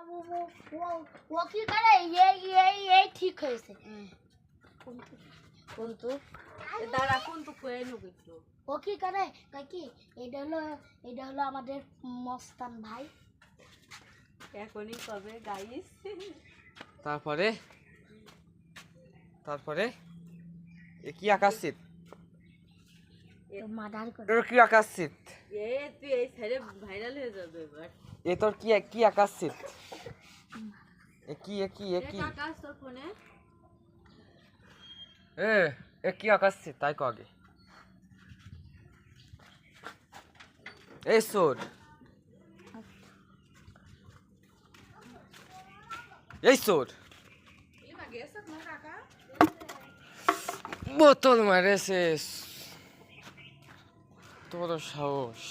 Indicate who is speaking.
Speaker 1: ও কি করে এই ঠিক হয়েছে
Speaker 2: কিন্তু দাঁড়া কিন্তু কয়ে নেব একটু
Speaker 1: ও কি করে কি এটা হলো আমাদের মস্তান ভাই
Speaker 2: এখনই কবে গাইস
Speaker 3: তারপরে এ কি আকাশিত
Speaker 1: মার্ডার করে
Speaker 3: তোর কি আকাশিত
Speaker 2: তুই এই সাইডে ভাইরাল হয়ে যাবে এবার
Speaker 3: এ তোর কি আকাশিত এ কি
Speaker 2: আকাশ তোর ফোনে
Speaker 3: এ কি আকাশিত তাই কো আগে এই সোর বোতল মারেছে তোর সাহস